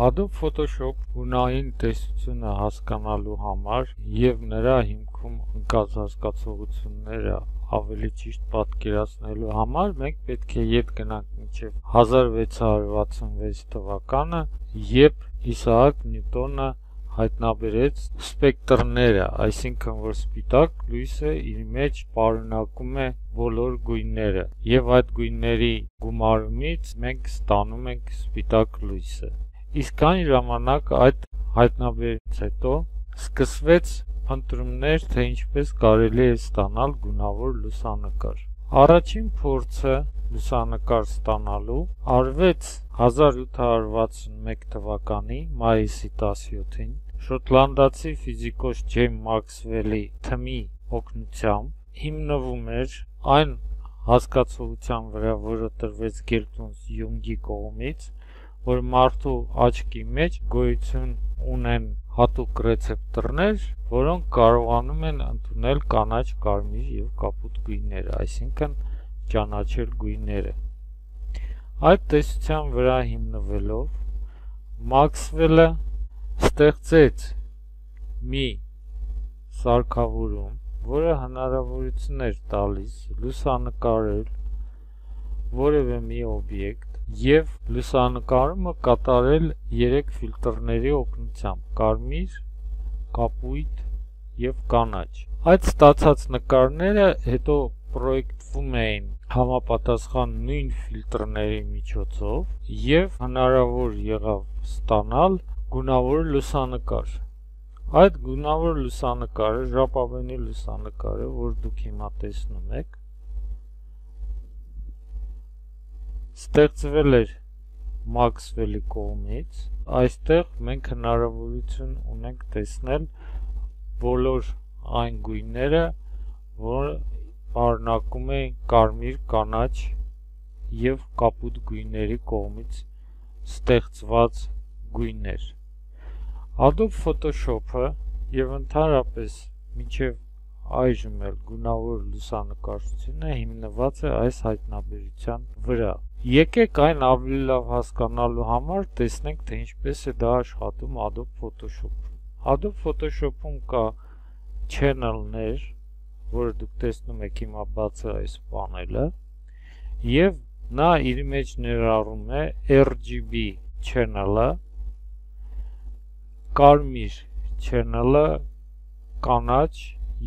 Adobe Photoshop գունային տեսությունը հասկանալու համար և նրա հիմքում ընկած հասկացությունները ավելի ճիշտ պատկերացնելու համար մենք պետք է ետ գնանք մինչև 1666 թվականը, երբ Իսաակ Նյուտոնը հայտնաբերեց սպեկտրները, այսինքն որ սպիտակ լույսը իր մեջ պարունակում է բոլոր գույները, և այդ գույների գումարումից մենք ստանում ենք սպիտակ լույսը։ Իսկ այն ժամանակ այդ հայտնաբերից հետո սկսվեց փնտրումներ, թե ինչպես կարելի է ստանալ գունավոր լուսանկար։ Առաջին փորձը լուսանկար ստանալու արվեց 1761 թվականի մայիսի 17-ին շոտլանդացի ֆիզիկոս Ջեյմս Մաքսվելի թմի օգնությամբ հիմնվում էր այն հասկացության վրա, որը տրվեց Գերտրուդ Յունգի կողմից, որ մարդու աչքի մեջ գոյություն ունեն հատուկ ռեցեպտորներ, որոնք կարողանում են ընդունել կանաչ, կարմիր և կապույտ գույները, այսինքն ճանաչել գույները։ Այդ տեսության վրա հիմնվելով Մաքսվելը ստեղծեց մի սարքավորում, որը հնարավորություն էր տալիս լուսանկարել որևէ մի օբյեկտ և լուսանկարումը կատարել 3 ֆիլտրների օգնությամբ՝ կարմիր, կապույտ և կանաչ։ Այդ ստացած նկարները հետո պրոյեկտվում էին համապատասխան նույն ֆիլտրների միջոցով և հնարավոր եղավ ստանալ գունավոր լուսանկար։ Այդ գունավոր լուսանկարը, ժապավենի լուսանկարը, որ դուք հիմա տեսնում եք, ստեղծվել էր Մաքսվելի կողմից։ Այստեղ մենք հնարավորություն ունենք տեսնել բոլոր այն գույները, որը պարունակում են կարմիր, կանաչ և կապույտ գույների կողմից ստեղծված գույներ։ Adobe Photoshop-ը և ընդհանրապես մինչև այժմ էլ գունավոր լուսանկարչությունը հիմնված է այս հայտնաբերության վրա։ Եկեք այն ավելի լավ հասկանալու համար տեսնենք, թե ինչպես է դա աշխատում Adobe Photoshop-ում։ Adobe Photoshop-ում կա channel-ներ, որը դուք տեսնում եք հիմա բաց է այս պանելը, և նա իր մեջ ներառում է RGB channel-ը, կարմիր channel-ը, կանաչ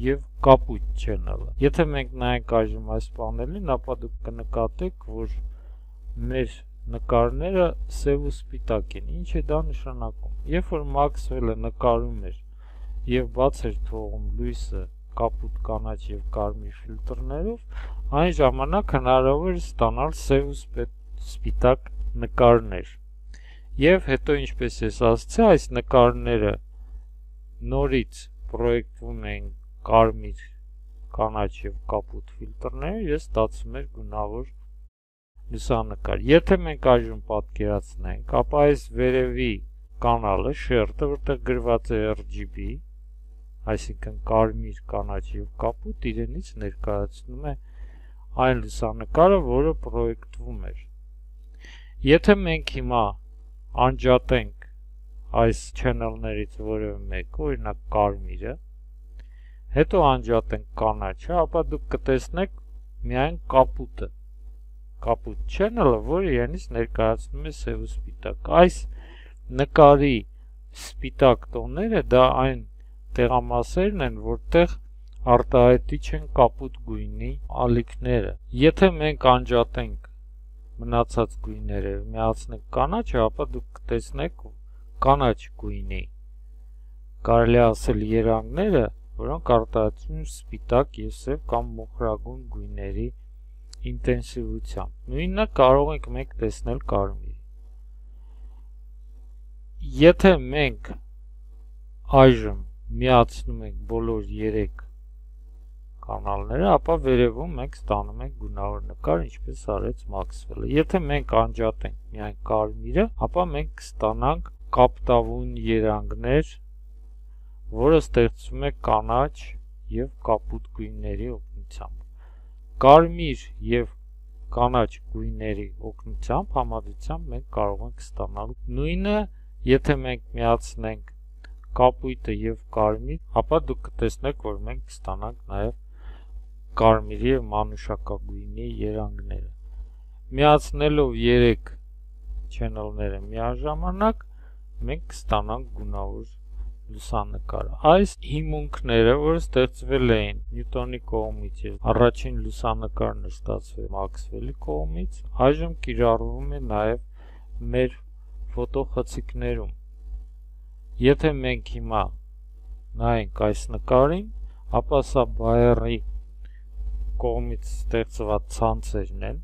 և կապույտ channel-ը։ Եթե մենք նայենք այժմ այս պանելին, ապա դուք կնկատեք, որ մեր նկարները սև ու սպիտակ են։ Ինչ է դա նշանակում։ Երբ որ Մաքսվելը նկարում էր և բաց էր թողում լույսը կապույտ, կանաչ և կարմիր ֆիլտրներով, այն ժամանակ հնարավոր էր ստանալ սև ու սպիտակ նկարներ։ Եվ հետո, ինչպես ես ասացի, այս նկարները նորից պրոյեկտվում էին կարմիր, կանաչ և կապույտ ֆիլտրներ և ստացվում էր գունավոր լուսանկար։ Եթե մենք այժմ պատկերացնենք, ապա այս վերևի կանալը, շերտը, որտեղ գրված է RGB, այսինքն կարմիր, կանաչ և կապույտ, իրենից ներկայացնում է այն լուսանկարը, որը պրոյեկտվում էր։ Եթե մենք հիմա անջատենք այս channel-ներից որևէ մեկը, օրինակ կարմիրը, հետո անջատենք կանաչը, ապա դուք կտեսնեք միայն կապույտը, կապույտ channel-ը, որը իրենից ներկայացնում է սև ու սպիտակ։ Այս նկարի սպիտակ տոները դա այն տեղամասերն են, որտեղ արտահայտիչ են կապույտ գույնի ալիքները։ Եթե մենք անջատենք մնացած գույները և միացնենք կանաչը, ապա դուք կտեսնեք կանաչ գույնի, կարելի ասել երանգները, որոնք արտահայտվում են սպիտակ և սև կամ մոխրագույն գույների ինտենսիվությամբ։ Նույնը կարող ենք մենք տեսնել կարմիրի։ Եթե մենք այժմ միացնում ենք բոլոր 3 կանալները, ապա վերևում մենք ստանում ենք գունավոր նկար, ինչպես արեց Մաքսվելը։ Եթե մենք անջատենք միայն կարմիրը, ապա մենք կստանանք կապտավուն երանգներ որը ստեղծվում է կանաչ եւ կապույտ գույների օգնությամբ։ Կարմիր եւ կանաչ գույների օգնությամբ համադրությամբ մենք կարող ենք ստանալ նույնը, եթե մենք միացնենք կապույտը եւ կարմիր, ապա դուք կտեսնեք, որ մենք կստանանք նաեւ կարմիրի եւ մանուշակագույնի երանգները։ Միացնելով 3 channel-ները միաժամանակ մենք կստանանք գունավոր լուսանկար։ Այս հիմունքները, որ ստեղծվել էին Նյուտոնի կողմից եւ առաջին լուսանկարն ստացվել Մաքսվելի կողմից, այժմ կիրառվում է նաեւ մեր ֆոտոխցիկներում։ Եթե մենք հիմա նայենք այս նկարին, ապա սա Բայերի կողմից ստեղծված ցանցերն են,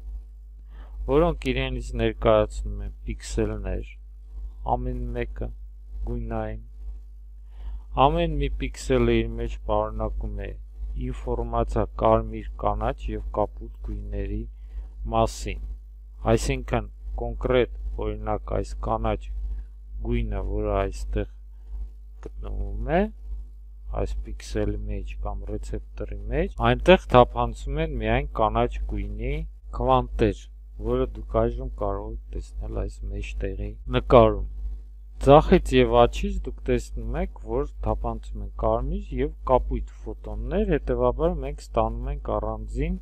որոնք իրենից ներկայացնում են պիքսելներ, ամեն մեկը գույնային։ Ամեն մի պիքսելը իր մեջ պարունակում է ինֆորմացիա կարմիր, կանաչ եւ կապույտ գույների մասին։ Այսինքն կոնկրետ օրինակ այս կանաչ գույնը, որը այստեղ գտնվում է, այս պիքսելի մեջ կամ ռեցեպտորի մեջ, այնտեղ թափանցում են միայն կանաչ գույնի քվանտեր, որը դուք այժմ կարող եք տեսնել այս մեջտեղի նկարում։ Ձախից եւ աչից դուք տեսնում եք, որ թափանցում են կարմիր եւ կապույտ ֆոտոններ, հետեւաբար մենք ստանում ենք առանձին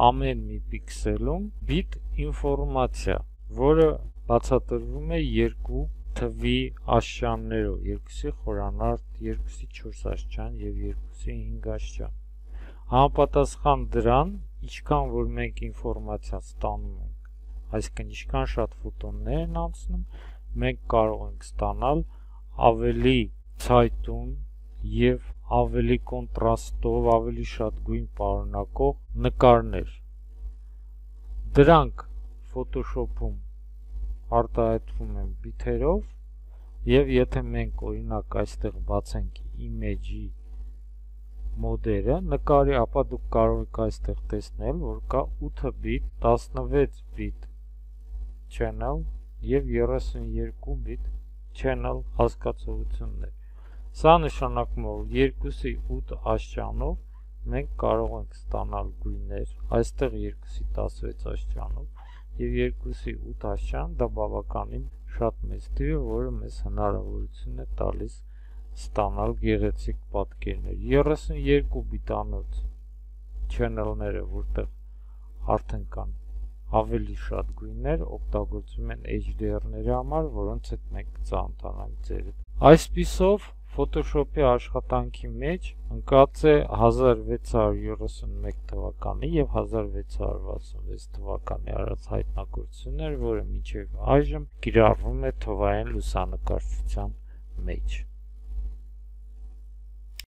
ամեն մի պիքսելում բիտ ինֆորմացիա, որը բացատրվում է երկու թվի աշճաններով, 2-ի խորանարդ, 2-ի 4 աշճան եւ 2-ի 5 աշճան։ Համապատասխան դրան, ինչքան որ մենք ինֆորմացիա ստանում ենք, այսինքն ինչքան շատ ֆոտոններ են անցնում, մենք կարող ենք ստանալ ավելի ցայտուն եւ ավելի կոնտրաստով, ավելի շատ գույն պարունակող նկարներ։ Դրանք Photoshop-ում արտահայտվում են բիթերով եւ եթե մենք օրինակ այստեղ բացենք image-ի մոդերը նկարի, ապա դուք կարող եք այստեղ տեսնել, որ կա 8 բիտ, 16 բիտ channel եւ 32 բիտ channel հասկացություններ։ Սա նշանակում է, որ 2-ի 8 աշճանով մենք կարող ենք ստանալ գույներ, այստեղ 2-ի 16 աշճանով եւ 2-ի 8 աշճան, դա բավականին շատ մեծ թիվ է, որը մեզ հնարավորություն է տալիս ստանալ գեղեցիկ պատկերներ։ 32 բիտանոց channel-ները, որտեղ արդեն կան ավելի շատ գույներ, օգտագործում են HDR-ների համար, որոնց հետ մենք կծանոթանանք ձեր հետ։ Այսպիսով Photoshop-ի աշխատանքի մեջ ընկած է 1671 թվականի եւ 1666 թվականի արած հայտնագործություններ, որը մինչեւ այժմ կիրառվում է թվային լուսանկարչության մեջ։